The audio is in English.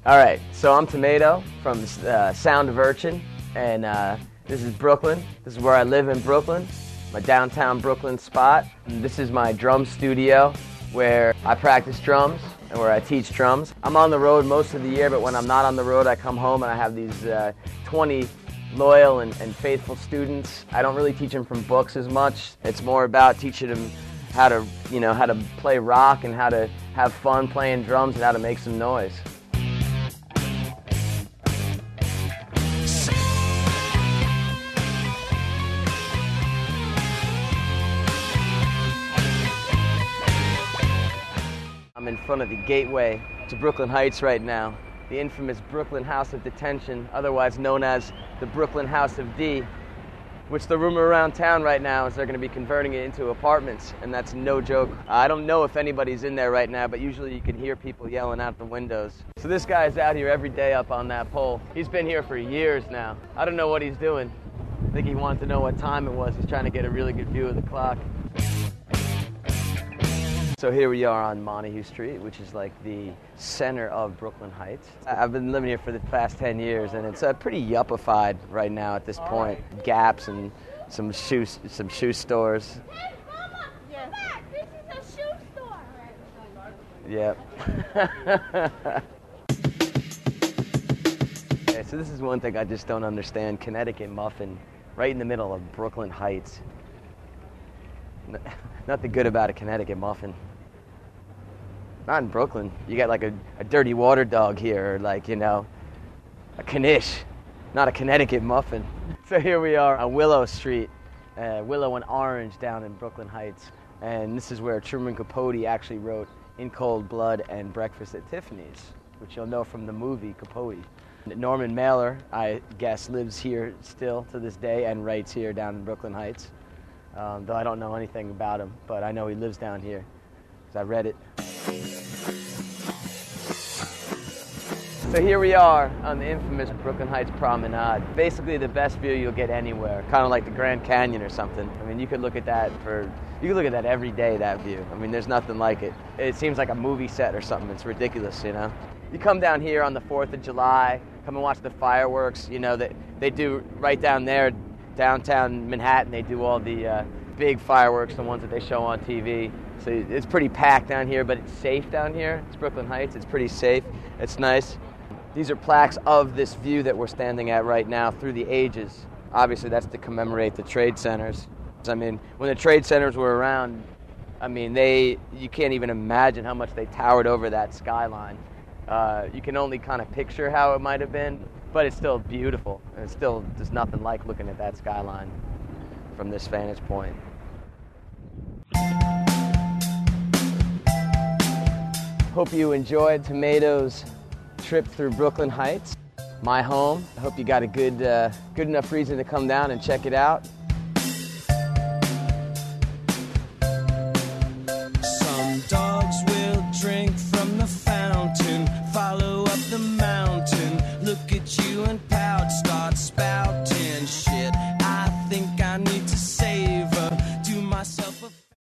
All right, so I'm Tomato from Sound of Urchin, and this is Brooklyn. This is where I live in Brooklyn, my downtown Brooklyn spot. And this is my drum studio where I practice drums and where I teach drums. I'm on the road most of the year, but when I'm not on the road, I come home and I have these 20 loyal and faithful students. I don't really teach them from books as much. It's more about teaching them how to play rock and how to have fun playing drums and how to make some noise. I'm in front of the gateway to Brookklyn Heights right now, the infamous Brooklyn House of Detention, otherwise known as the Brooklyn House of D, which the rumor around town right now is they're going to be converting it into apartments, and that's no joke. I don't know if anybody's in there right now, but usually you can hear people yelling out the windows. So this guy is out here every day up on that pole. He's been here for years now. I don't know what he's doing. I think he wanted to know what time it was. He's trying to get a really good view of the clock. So here we are on Montague Street, which is like the center of Brookklyn Heights. I've been living here for the past 10 years, and it's pretty yuppified right now at this point. Gaps and some shoe stores. Hey, Mama! Yes. This is a shoe store. Yep. Okay, so this is one thing I just don't understand. Connecticut muffin, right in the middle of Brookklyn Heights. Nothing good about a Connecticut muffin. Not in Brooklyn. You got like a dirty water dog here, or like, a Knish, not a Connecticut muffin. So here we are on Willow Street, Willow and Orange down in Brookklyn Heights. And this is where Truman Capote actually wrote In Cold Blood and Breakfast at Tiffany's, which you'll know from the movie Capote. Norman Mailer, I guess, lives here still to this day and writes here down in Brookklyn Heights. Though I don't know anything about him, but I know he lives down here, because I read it. So here we are on the infamous Brookklyn Heights Promenade. Basically the best view you'll get anywhere, kind of like the Grand Canyon or something. I mean, you could look at that every day, that view. I mean, there's nothing like it. It seems like a movie set or something. It's ridiculous, You come down here on the 4th of July, come and watch the fireworks, they do right down there, downtown Manhattan. They do all the big fireworks, the ones that they show on TV. So it's pretty packed down here, but it's safe down here. It's Brookklyn Heights. It's pretty safe. It's nice. These are plaques of this view that we're standing at right now through the ages. Obviously, that's to commemorate the trade centers. I mean, when the trade centers were around, you can't even imagine how much they towered over that skyline. You can only kind of picture how it might have been, but it's still beautiful. And there's nothing like looking at that skyline from this vantage point. Hope you enjoyed Tomato's trip through Brookklyn Heights, my home. I hope you got a good enough reason to come down and check it out.